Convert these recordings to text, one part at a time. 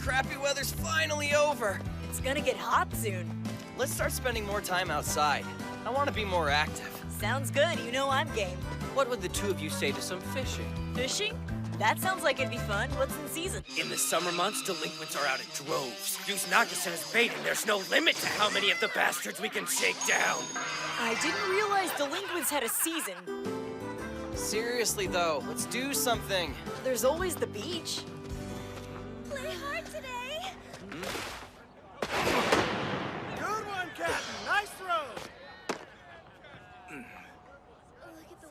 crappy weather's finally over. It's gonna get hot soon. Let's start spending more time outside. I want to be more active. Sounds good, you know I'm game. What would the two of you say to some fishing? Fishing? That sounds like it'd be fun. What's in season? In the summer months, delinquents are out in droves. Use Nagisa as bait, and there's no limit to how many of the bastards we can shake down. I didn't realize delinquents had a season. Seriously, though, let's do something. There's always the beach. Play hard today. Good one, Captain. Nice throw.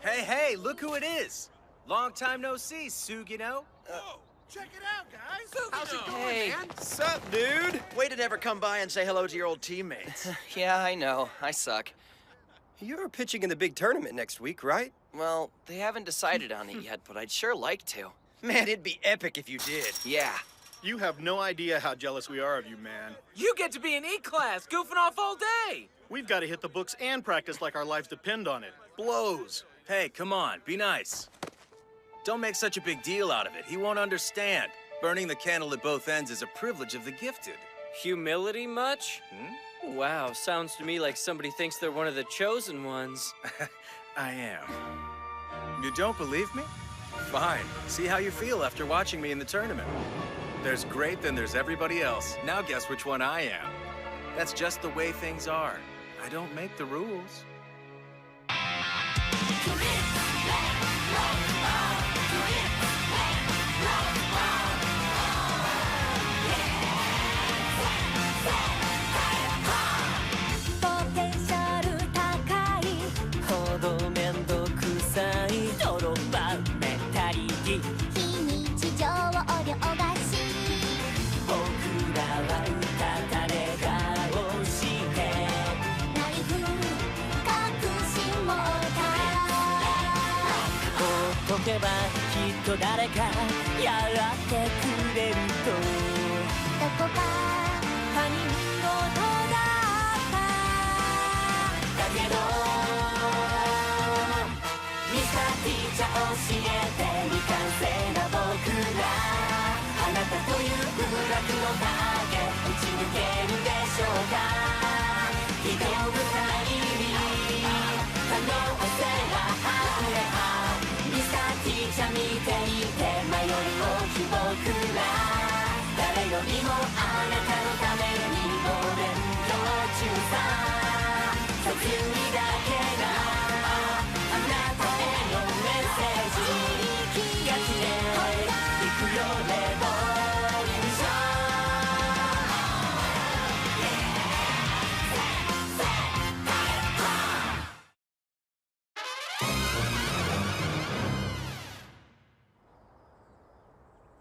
Hey, look who it is. Long time no see, Sugino. Whoa, check it out, guys. How's it going, Hey. man? Sup, dude? Way to never come by and say hello to your old teammates. Yeah, I know. I suck. You're pitching in the big tournament next week, right? Well, they haven't decided on it yet, but I'd sure like to. Man, it'd be epic if you did. Yeah. You have no idea how jealous we are of you, man. You get to be in E-class, goofing off all day. We've got to hit the books and practice like our lives depend on it. Blows. Hey, come on, be nice. Don't make such a big deal out of it. He won't understand. Burning the candle at both ends is a privilege of the gifted. Humility much? Wow, sounds to me like somebody thinks they're one of the chosen ones. I am. You don't believe me? Fine. See how you feel after watching me in the tournament. There's great, then there's everybody else. Now guess which one I am. That's just the way things are. I don't make the rules.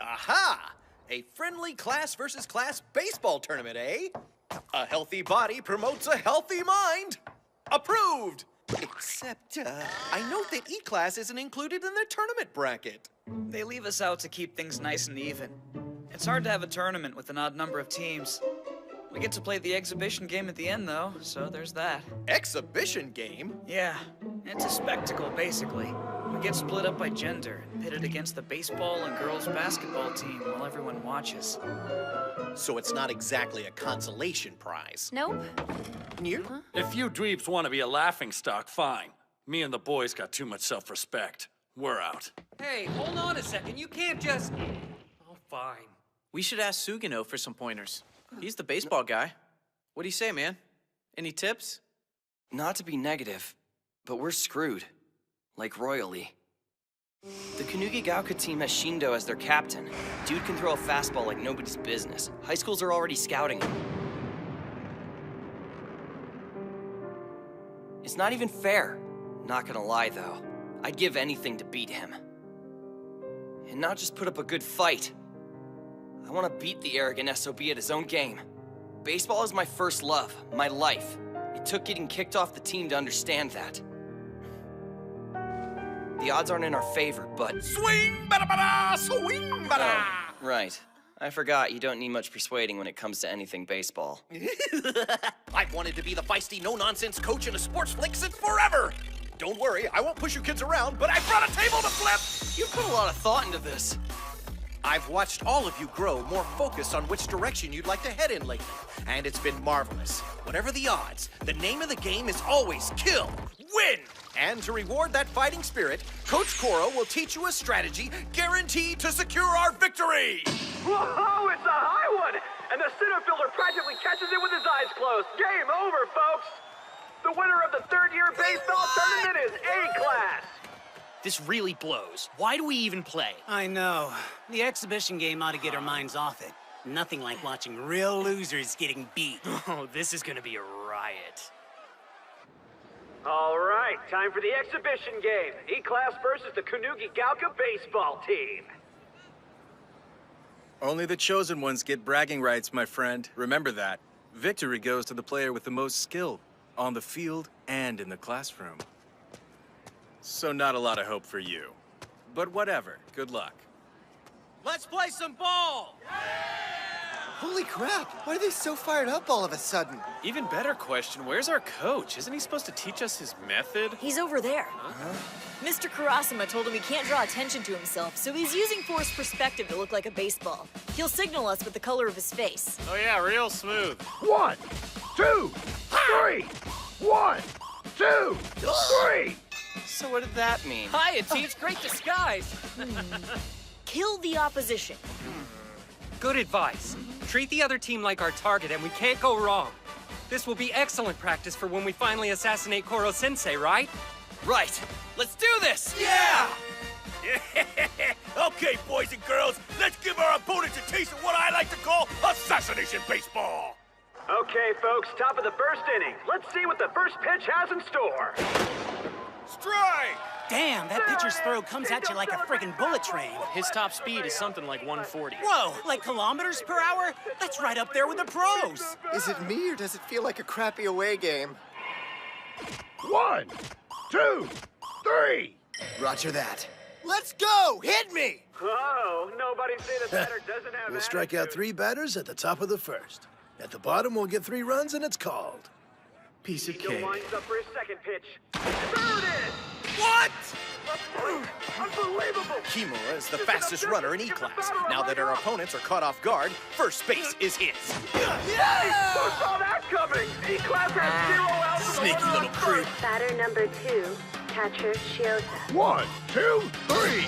Aha! A friendly class versus class baseball tournament, eh? A healthy body promotes a healthy mind. Approved! Except, I note that E-Class isn't included in the tournament bracket. They leave us out to keep things nice and even. It's hard to have a tournament with an odd number of teams. We get to play the exhibition game at the end, though, so there's that. Exhibition game? Yeah, it's a spectacle, basically. We get split up by gender and pitted against the baseball and girls basketball team while everyone watches. So it's not exactly a consolation prize. Nope. You? Huh? If you dweebs want to be a laughingstock, fine. Me and the boys got too much self-respect. We're out. Hey, hold on a second. You can't just... Oh, fine. We should ask Sugino for some pointers. He's the baseball guy. What do you say, man? Any tips? Not to be negative, but we're screwed. Like royally. The Kanugi Gaoka team has Shindo as their captain. Dude can throw a fastball like nobody's business. High schools are already scouting him. It's not even fair. Not gonna lie, though. I'd give anything to beat him. And not just put up a good fight. I want to beat the arrogant SOB at his own game. Baseball is my first love, my life. It took getting kicked off the team to understand that. The odds aren't in our favor, but... Swing, bada, swing, bada! Right. I forgot you don't need much persuading when it comes to anything baseball. I've wanted to be the feisty, no-nonsense coach in a sports flick since forever! Don't worry, I won't push you kids around, but I brought a table to flip! You put a lot of thought into this. I've watched all of you grow more focused on which direction you'd like to head in lately, and it's been marvelous. Whatever the odds, the name of the game is always kill, win! And to reward that fighting spirit, Coach Koro will teach you a strategy guaranteed to secure our victory! Whoa, it's a high one! And the center fielder practically catches it with his eyes closed. Game over, folks! The winner of the third-year baseball tournament is A-Class! This really blows. Why do we even play? I know. The exhibition game ought to get our minds off it. Nothing like watching real losers getting beat. Oh, this is gonna be a riot. All right, time for the exhibition game. E-Class versus the Kunugi Gauka baseball team. Only the chosen ones get bragging rights, my friend. Remember that. Victory goes to the player with the most skill, on the field and in the classroom. So not a lot of hope for you. But whatever, good luck. Let's play some ball! Holy crap! Why are they so fired up all of a sudden? Even better question, where's our coach? Isn't he supposed to teach us his method? He's over there. Mr. Kurasama told him he can't draw attention to himself, so he's using forced perspective to look like a baseball. He'll signal us with the color of his face. Oh yeah, real smooth. 1, 2, 3! 1, 2, 3! So what did that mean? Hi, it's great disguise! Kill the opposition. Good advice. Treat the other team like our target and we can't go wrong. This will be excellent practice for when we finally assassinate Koro-sensei, right? Right. Let's do this! Yeah! Okay, boys and girls, let's give our opponents a taste of what I like to call assassination baseball! Okay, folks, top of the first inning. Let's see what the first pitch has in store. Strike! Damn, that pitcher's throw comes at you like a friggin' bullet train. His top speed is something like 140. Whoa, like kilometers per hour? That's right up there with the pros. Is it me or does it feel like a crappy away game? 1, 2, 3! Roger that. Let's go! Hit me! Oh, nobody say the batter doesn't have We'll strike out 3 batters at the top of the first. At the bottom, we'll get 3 runs, and it's called. Piece of cake. Lines up for his second pitch. There it is! What? Unbelievable! Kimura is the fastest runner in E-Class. Now that our opponents are caught off guard, first base is his. Who saw that coming? E-Class has 0 outs. Sneaky little creep. Batter number 2, catcher Kyoushita. 1, 2, 3!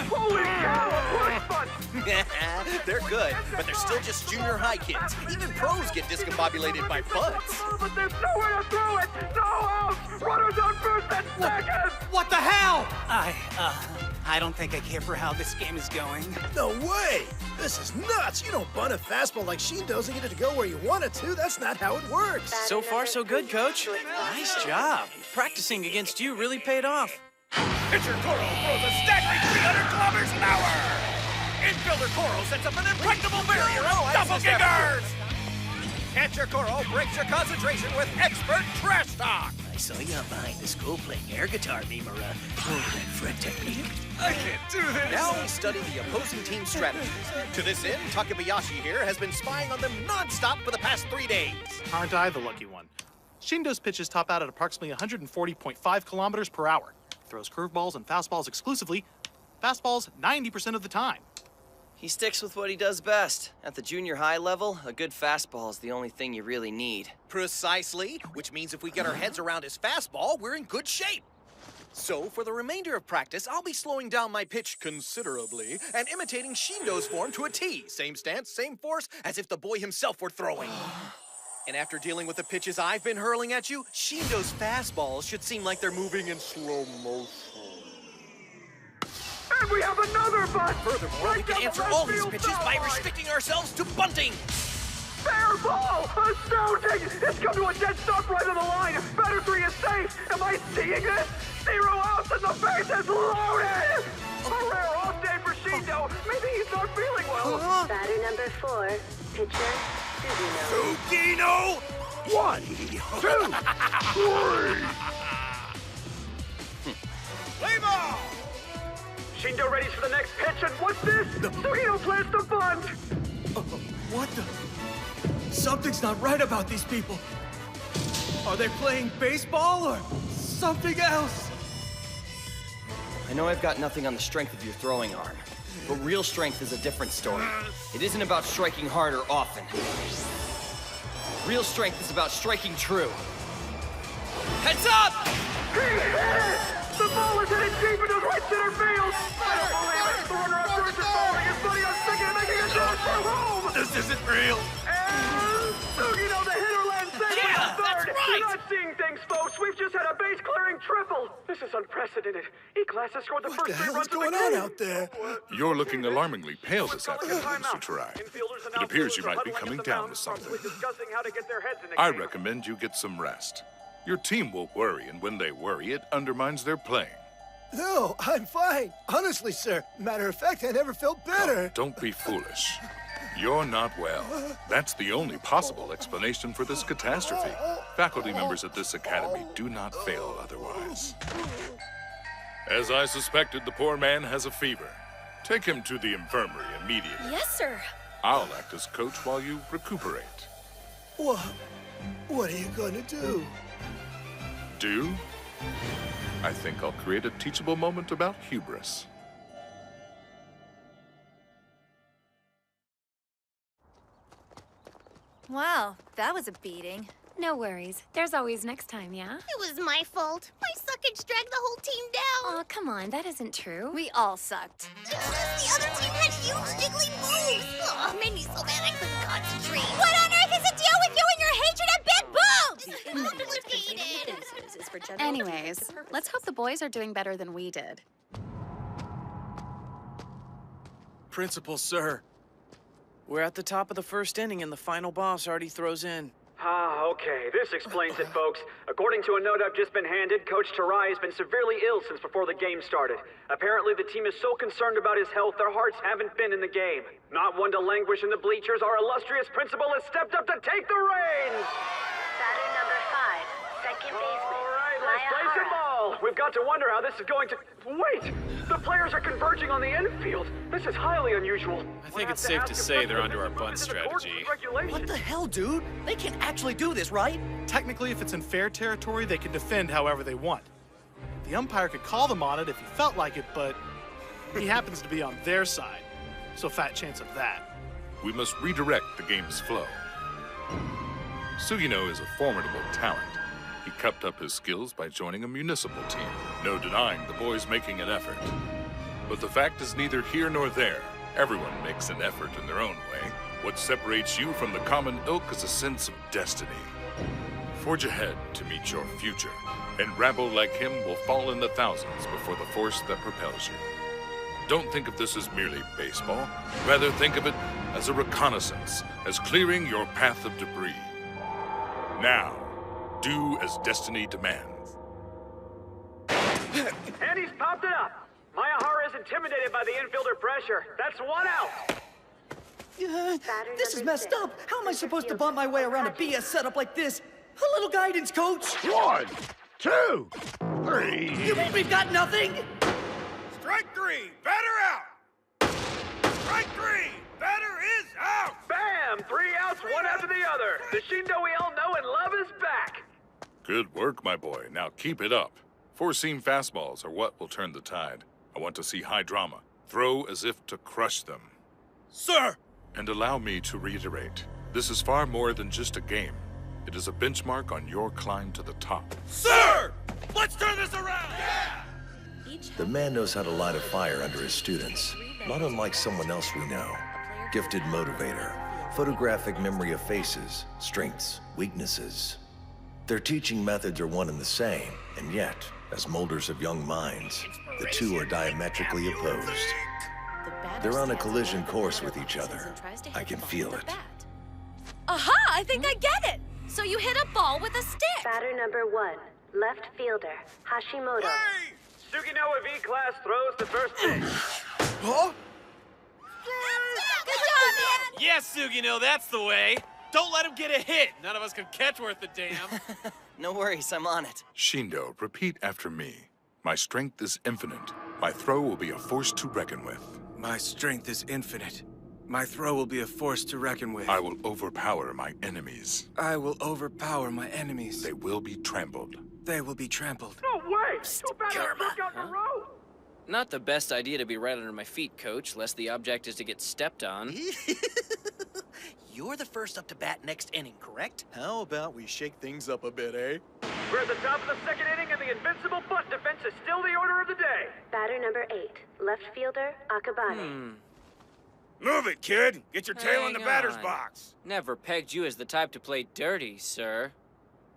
Holy cow, a push bunch! They're good, but they're still just junior high kids. Even pros get discombobulated by bunts. But there's nowhere to throw it! No outs! Runners on first and second! What the hell? I don't think I care for how this game is going. No way! This is nuts! You don't bunt a fastball like Shindo's and get it to go where you want it to. That's not how it works. So far, so good, Coach. Nice job. Practicing against you really paid off. Pitcher Koro throws a staggering 300 kilometers an hour! Infielder Koro sets up an impregnable barrier of doppelgangers! Catcher Koro breaks your concentration with expert trash talk! I saw you out behind the school playing air guitar, Mimura. Oh, that fret technique. I can't do this! Now we study the opposing team's strategies. To this end, Takebayashi here has been spying on them non-stop for the past 3 days. Aren't I the lucky one? Shindo's pitches top out at approximately 140.5 kilometers per hour. Throws curveballs and fastballs exclusively. Fastballs 90% of the time. He sticks with what he does best. At the junior high level, a good fastball is the only thing you really need. Precisely, which means if we get our heads around his fastball, we're in good shape. So, for the remainder of practice, I'll be slowing down my pitch considerably and imitating Shindo's form to a T. Same stance, same force, as if the boy himself were throwing. And after dealing with the pitches I've been hurling at you, Shindo's fastballs should seem like they're moving in slow motion. And we have another bunt! Furthermore, we can answer all his pitches by restricting ourselves to bunting. Fair ball! Astounding! It's come to a dead stop right on the line! Batter 3 is safe! Am I seeing this? 0 outs and the base is loaded! A rare off day for Shindo! Maybe he's not feeling well! Batter number 4, pitcher Sugino. Sugino! 1, 2, 3! Play ball! Shindo readies for the next pitch, and what's this? Sugino plans to bunt! What the? Something's not right about these people. Are they playing baseball or something else? I know I've got nothing on the strength of your throwing arm, but real strength is a different story. It isn't about striking hard or often. Real strength is about striking true. Heads up! He hit it! The ball is headed deep into right center field! I don't believe it! The runner-up first is following his buddy on second and making a dash for home! This isn't real! And Sugino, the hitter, lands safe on the third! You're not seeing things, folks! We've just had a base-clearing triple! This is unprecedented. E-Class has scored the first 3 runs of the game! What's going on out there? You're looking alarmingly pale this afternoon, Mr. Tarai. It appears you might be coming down with something. I recommend you get some rest. Your team will worry, and when they worry, it undermines their playing. No, I'm fine. Honestly, sir. Matter of fact, I never felt better. Oh, don't be foolish. You're not well. That's the only possible explanation for this catastrophe. Faculty members at this academy do not fail otherwise. As I suspected, the poor man has a fever. Take him to the infirmary immediately. Yes, sir. I'll act as coach while you recuperate. What are you going to do? Do? I think I'll create a teachable moment about hubris. Wow, that was a beating. No worries. There's always next time, yeah? It was my fault. My suckage dragged the whole team down. Oh, come on. That isn't true. We all sucked. It's just the other team had huge jiggly moves. Oh, it made me so mad I couldn't concentrate. What on earth is the deal with you and your hatred of big boobs? Complicated. Anyways, let's hope the boys are doing better than we did. Principal, sir. We're at the top of the first inning and the final boss already throws in. Ah, okay. This explains it, folks. According to a note I've just been handed, Coach Tarai has been severely ill since before the game started. Apparently, the team is so concerned about his health, their hearts haven't been in the game. Not one to languish in the bleachers, our illustrious principal has stepped up to take the reins! Batter number 5, second baseman. All right, let's play some ball. We've got to wonder how this is going to... Wait! The players are converging on the infield. This is highly unusual. I think it's safe to say they're under our bunt strategy. What the hell, dude? They can actually do this, right? Technically, if it's in fair territory, they can defend however they want. The umpire could call them on it if he felt like it, but he happens to be on their side. So fat chance of that. We must redirect the game's flow. Sugino is a formidable talent. He kept up his skills by joining a municipal team. No denying the boys making an effort. But the fact is neither here nor there. Everyone makes an effort in their own way. What separates you from the common ilk is a sense of destiny. Forge ahead to meet your future, and rabble like him will fall in the thousands before the force that propels you. Don't think of this as merely baseball. Rather, think of it as a reconnaissance, as clearing your path of debris. Now, do as destiny demands. And he's popped it up. Mayahara is intimidated by the infielder pressure. That's one out. This is messed up. How am I supposed to bunt my way around a BS setup like this? A little guidance, coach. 1, 2, 3. You mean we've got nothing? Strike 3, batter out. Strike 3, batter is out. Bam! 3 outs, one after the other. The Shindo we all know and love is back. Good work, my boy. Now keep it up. Four-seam fastballs are what will turn the tide. I want to see high drama. Throw as if to crush them. Sir! And allow me to reiterate, this is far more than just a game. It is a benchmark on your climb to the top. Sir! Let's turn this around! The man knows how to light a fire under his students, not unlike someone else we know. Gifted motivator, photographic memory of faces, strengths, weaknesses. Their teaching methods are one and the same, and yet, as molders of young minds, the two are diametrically opposed. They're on a collision course with each other. I can feel it. Aha! I think I get it! So you hit a ball with a stick! Batter number 1, left fielder, Hashimoto. Hey! Sugino of E-Class throws the first pitch. Huh? Good job, man! Yes, Sugino, that's the way. Don't let him get a hit. None of us can catch worth a damn. No worries, I'm on it. Shindo, repeat after me. My strength is infinite. My throw will be a force to reckon with. My strength is infinite. My throw will be a force to reckon with. I will overpower my enemies. I will overpower my enemies. They will be trampled. They will be trampled. No way! 2 batters struck out in a row! Not the best idea to be right under my feet, Coach, lest the object is to get stepped on. You're the first up to bat next inning, correct? How about we shake things up a bit, eh? We're at the top of the second inning, and the invincible bunt defense is still the order of the day. Batter number 8, left fielder, Akabane. Move it, kid! Get your tail in the Hang batter's on. box! Never pegged you as the type to play dirty, sir.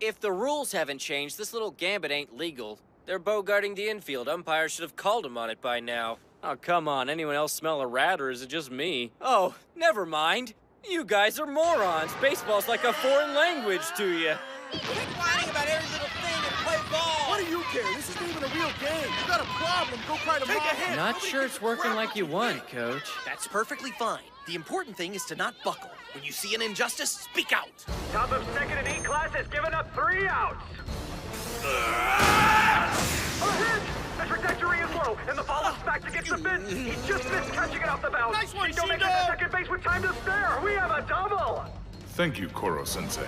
If the rules haven't changed, this little gambit ain't legal. They're bogarting the infield. Umpires should have called him on it by now. Oh, come on. Anyone else smell a rat, or is it just me? Oh, never mind. You guys are morons. Baseball's like a foreign language to you. Quit whining about every little thing and play ball! What do you care? This isn't even a real game. You got a problem, go cry to Mom. Take a hit! Not sure it's working like you want, Coach. That's perfectly fine. The important thing is to not buckle. When you see an injustice, speak out. Top of second and E-class has given up 3 outs. A hit! The trajectory is low, and the ball is smacked against the fence. He just missed catching it off the bounce. Nice one, Shindo makes it to second base with time to spare. We have a double. Thank you, Koro-sensei.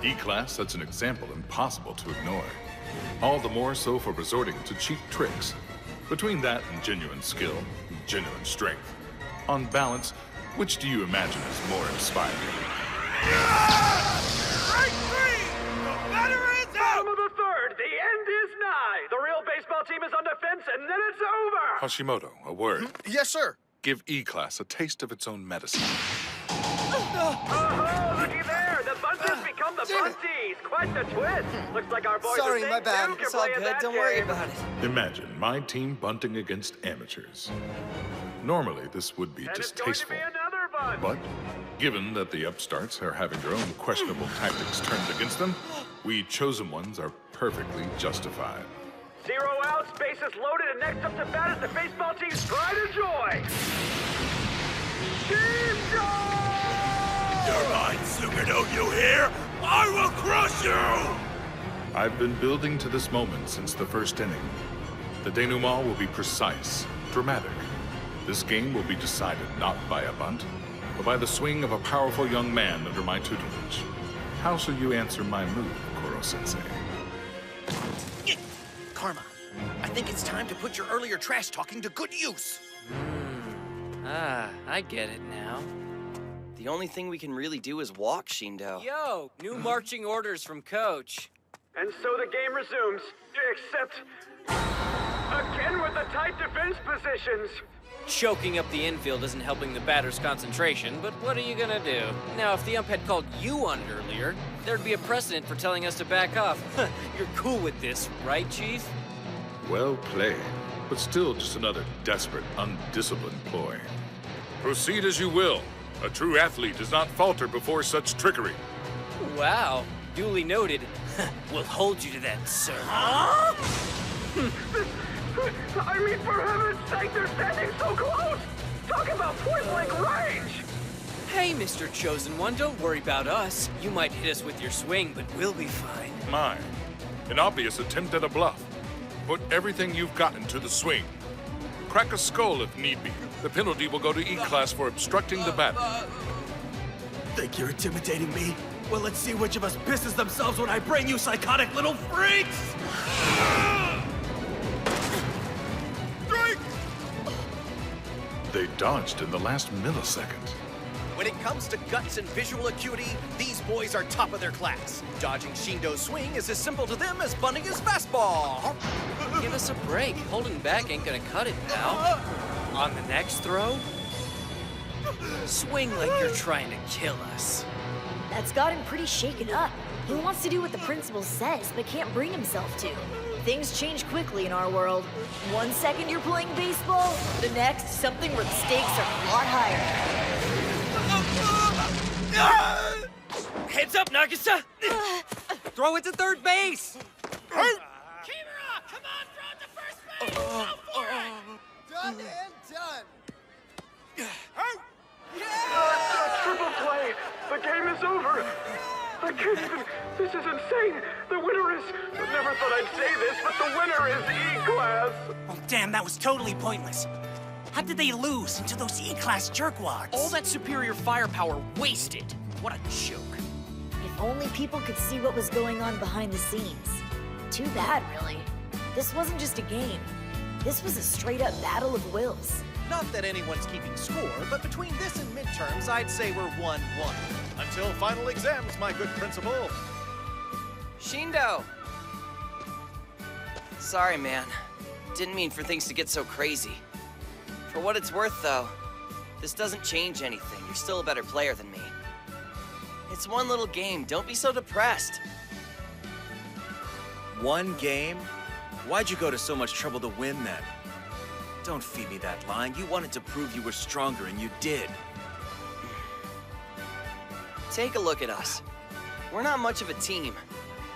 E-Class sets an example impossible to ignore. All the more so for resorting to cheap tricks. Between that and genuine skill, genuine strength. On balance, which do you imagine is more inspiring? Strike 3! The batter is out! Bottom of the third. The end is nigh. The real baseball team is on defense, and then it's over. Hashimoto, a word. Yes, sir. Give E-Class a taste of its own medicine. Oh, looky there! The bunters become the bunties! Quite the twist! Looks like our boys Sorry, are my bad. Duke It's are all playing good. that Don't worry game. about it. Imagine my team bunting against amateurs. Normally, this would be And it's going to distasteful. be another bunt! But, given that the upstarts are having their own questionable tactics turned against them, we chosen ones are perfectly justified. 0 outs, bases loaded, and next up to bat is the baseball team's pride and joy! You're mine, Sugano, you hear? I will crush you! I've been building to this moment since the first inning. The denouement will be precise, dramatic. This game will be decided not by a bunt, but by the swing of a powerful young man under my tutelage. How shall you answer my move, Koro-sensei? Karma, I think it's time to put your earlier trash talking to good use. I get it now. The only thing we can really do is walk, Shindo. Yo, new marching orders from Coach. And so the game resumes, except... again with the tight defense positions. Choking up the infield isn't helping the batter's concentration, but what are you gonna do? Now, if the ump had called you on it earlier, there'd be a precedent for telling us to back off. You're cool with this, right, Chief? Well played, but still just another desperate, undisciplined ploy. Proceed as you will. A true athlete does not falter before such trickery. Wow, duly noted. We'll hold you to that, sir. I mean, for heaven's sake, they're standing so close! Talk about point-blank range! Hey, Mr. Chosen One, don't worry about us. You might hit us with your swing, but we'll be fine. Mine. An obvious attempt at a bluff. Put everything you've got into the swing. Crack a skull if need be. The penalty will go to E-Class for obstructing the bat. Think you're intimidating me? Well, let's see which of us pisses themselves when I bring you psychotic little freaks! They dodged in the last millisecond. When it comes to guts and visual acuity, these boys are top of their class. Dodging Shindo's swing is as simple to them as bunting his fastball. Give us a break. Holding back ain't gonna cut it, pal. On the next throw, swing like you're trying to kill us. That's got him pretty shaken up. He wants to do what the principal says, but can't bring himself to. Things change quickly in our world. 1 second you're playing baseball, the next something where the stakes are a lot higher. Heads up, Nagisa! Throw it to third base! Kimura, come on, throw it to first base! Go for it! Done and done. Triple play! The game is over! I can't even... This is insane! The winner is... I never thought I'd say this, but the winner is E-Class! Oh, damn, that was totally pointless. How did they lose into those E-Class jerkwads? All that superior firepower wasted. What a joke. If only people could see what was going on behind the scenes. Too bad, really. This wasn't just a game. This was a straight-up battle of wills. Not that anyone's keeping score, but between this and midterms, I'd say we're 1-1. Until final exams, my good principal. Shindo! Sorry, man. Didn't mean for things to get so crazy. For what it's worth, though, this doesn't change anything. You're still a better player than me. It's one little game. Don't be so depressed. One game? Why'd you go to so much trouble to win then? Don't feed me that line. You wanted to prove you were stronger, and you did. Take a look at us. We're not much of a team.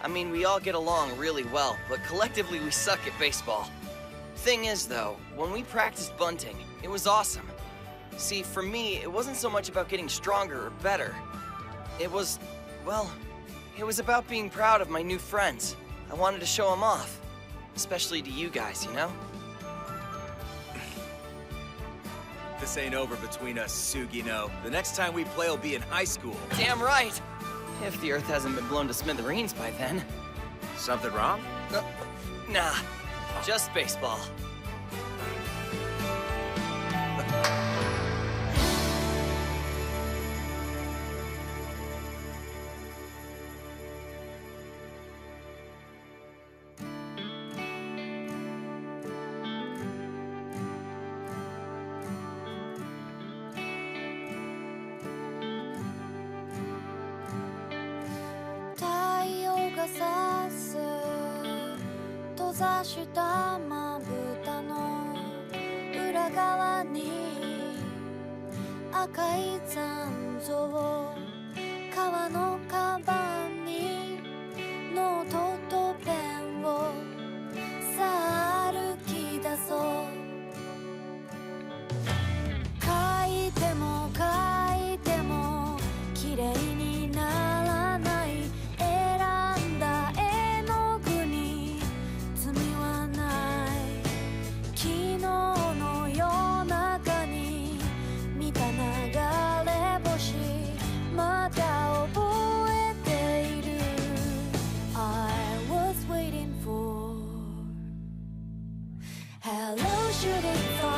I mean, we all get along really well, but collectively we suck at baseball. Thing is, though, when we practiced bunting, it was awesome. See, for me, it wasn't so much about getting stronger or better. It was, well, it was about being proud of my new friends. I wanted to show them off. Especially to you guys, you know? This ain't over between us, Sugino. The next time we play will be in high school. Damn right! If the Earth hasn't been blown to smithereens by then. Something wrong? Nah, just baseball. Hello, shooting star.